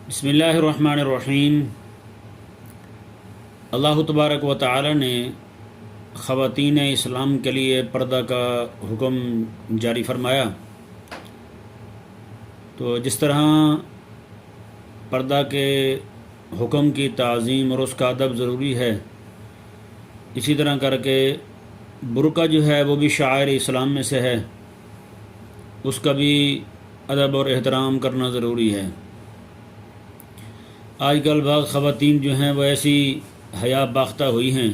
بسم اللہ الرحمن الرحیم۔ اللہ تبارک و تعالی نے خواتین اسلام کے لیے پردہ کا حکم جاری فرمایا۔ تو جس طرح پردہ کے حکم کی تعظیم اور اس کا ادب ضروری ہے، اسی طرح کر کے برقع جو ہے وہ بھی شعائر اسلام میں سے ہے، اس کا بھی ادب اور احترام کرنا ضروری ہے۔ آج کل بعض خواتین جو ہیں وہ ایسی حیا باختہ ہوئی ہیں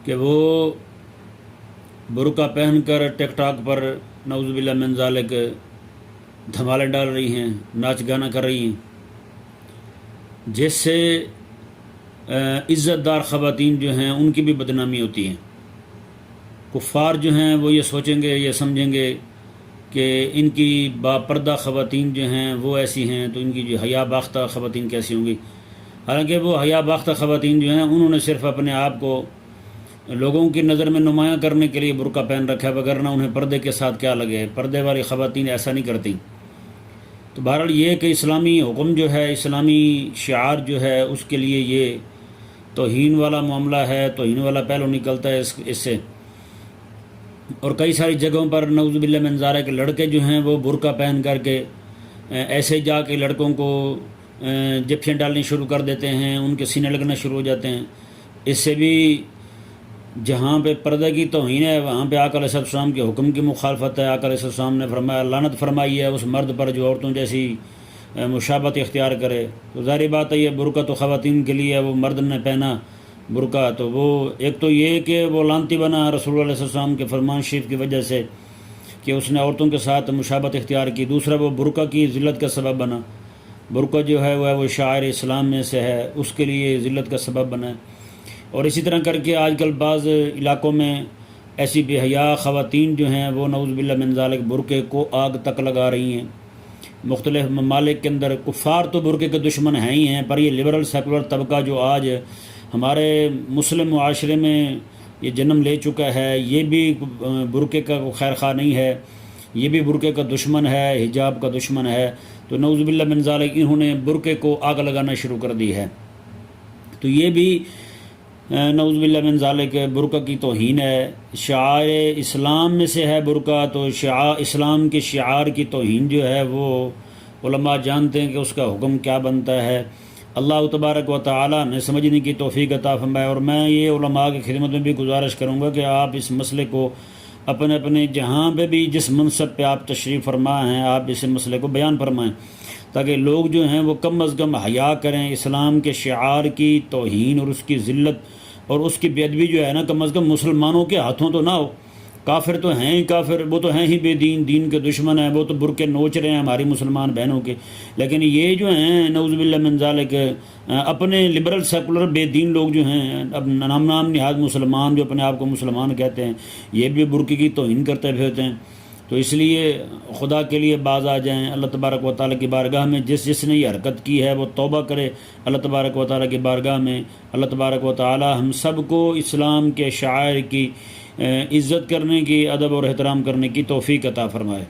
کہ وہ برقع پہن کر ٹک ٹاک پر نعوذ باللہ من ذالک دھمالے ڈال رہی ہیں، ناچ گانا کر رہی ہیں، جس سے عزت دار خواتین جو ہیں ان کی بھی بدنامی ہوتی ہے۔ کفار جو ہیں وہ یہ سوچیں گے، یہ سمجھیں گے کہ ان کی با پردہ خواتین جو ہیں وہ ایسی ہیں، تو ان کی جو حیا باختہ خواتین کیسی ہوں گی؟ حالانکہ وہ حیا باختہ خواتین جو ہیں انہوں نے صرف اپنے آپ کو لوگوں کی نظر میں نمایاں کرنے کے لیے برقع پہن رکھا ہے، وگرنہ انہیں پردے کے ساتھ کیا لگے؟ پردے والی خواتین ایسا نہیں کرتی۔ تو بہرحال یہ کہ اسلامی حکم جو ہے، اسلامی شعار جو ہے، اس کے لیے یہ توہین والا معاملہ ہے، توہین والا پہلو نکلتا ہے اس سے۔ اور کئی ساری جگہوں پر نعوذ باللہ من ذالک کے لڑکے جو ہیں وہ برقع پہن کر کے ایسے جا کے لڑکوں کو جپھیاں ڈالنی شروع کر دیتے ہیں، ان کے سینے لگنا شروع ہو جاتے ہیں۔ اس سے بھی جہاں پہ پردہ کی توہین ہے وہاں پہ آقا علیہ السلام کے حکم کی مخالفت ہے۔ آقا علیہ السلام نے فرمایا، لعنت فرمائی ہے اس مرد پر جو عورتوں جیسی مشابہت اختیار کرے۔ تو ظاہر بات ہے یہ برقع تو خواتین کے لیے ہے، وہ مرد نے پہنا برقع، تو وہ ایک تو یہ کہ وہ لعنتی بنا رسول اللہ علیہ السلام کے فرمان شریف کی وجہ سے کہ اس نے عورتوں کے ساتھ مشابہت اختیار کی، دوسرا وہ برقع کی ذلت کا سبب بنا۔ برقع جو ہے وہ شاعر اسلام میں سے ہے، اس کے لیے ذلت کا سبب بنا ہے۔ اور اسی طرح کر کے آج کل بعض علاقوں میں ایسی بے حیا خواتین جو ہیں وہ نعوذ باللہ من ذالک برقعے کو آگ تک لگا رہی ہیں۔ مختلف ممالک کے اندر کفار تو برقعے کے دشمن ہیں ہی ہیں، پر یہ لبرل سیکولر طبقہ جو آج ہمارے مسلم معاشرے میں یہ جنم لے چکا ہے، یہ بھی برقعے کا خیر خواہ نہیں ہے، یہ بھی برقعے کا دشمن ہے، حجاب کا دشمن ہے۔ تو نعوذ باللہ من ذالک انہوں نے برقعے کو آگ لگانا شروع کر دی ہے۔ تو یہ بھی نعوذ باللہ من ذالک برقع کی توہین ہے۔ شعائر اسلام میں سے ہے برقع، تو اسلام کے شعار کی توہین جو ہے وہ علماء جانتے ہیں کہ اس کا حکم کیا بنتا ہے۔ اللہ تبارک و تعالی نے سمجھنے کی توفیق عطا فرمائے۔ اور میں یہ علماء کی خدمت میں بھی گزارش کروں گا کہ آپ اس مسئلے کو اپنے اپنے جہاں پہ بھی جس منصب پہ آپ تشریف فرما ہیں آپ اس مسئلے کو بیان فرمائیں، تاکہ لوگ جو ہیں وہ کم از کم حیا کریں، اسلام کے شعار کی توہین اور اس کی ذلت اور اس کی بے ادبی جو ہے نا کم از کم مسلمانوں کے ہاتھوں تو نہ ہو۔ کافر تو ہیں ہی کافر، وہ تو ہیں ہی بے دین، دین کے دشمن ہیں، وہ تو برقعے نوچ رہے ہیں ہماری مسلمان بہنوں کے، لیکن یہ جو ہیں نعوذ باللہ من ذالک اپنے لبرل سیکولر بے دین لوگ جو ہیں، اب نام نہاد مسلمان جو اپنے آپ کو مسلمان کہتے ہیں، یہ بھی برقعے کی توہین کرتے پھرتے ہیں۔ تو اس لیے خدا کے لیے باز آ جائیں، اللہ تبارک و تعالیٰ کی بارگاہ میں جس نے یہ حرکت کی ہے وہ توبہ کرے اللہ تبارک و تعالیٰ کی بارگاہ میں۔ اللہ تبارک و تعالیٰ ہم سب کو اسلام کے شعائر کی عزت کرنے کی، ادب اور احترام کرنے کی توفیق عطا فرمائے۔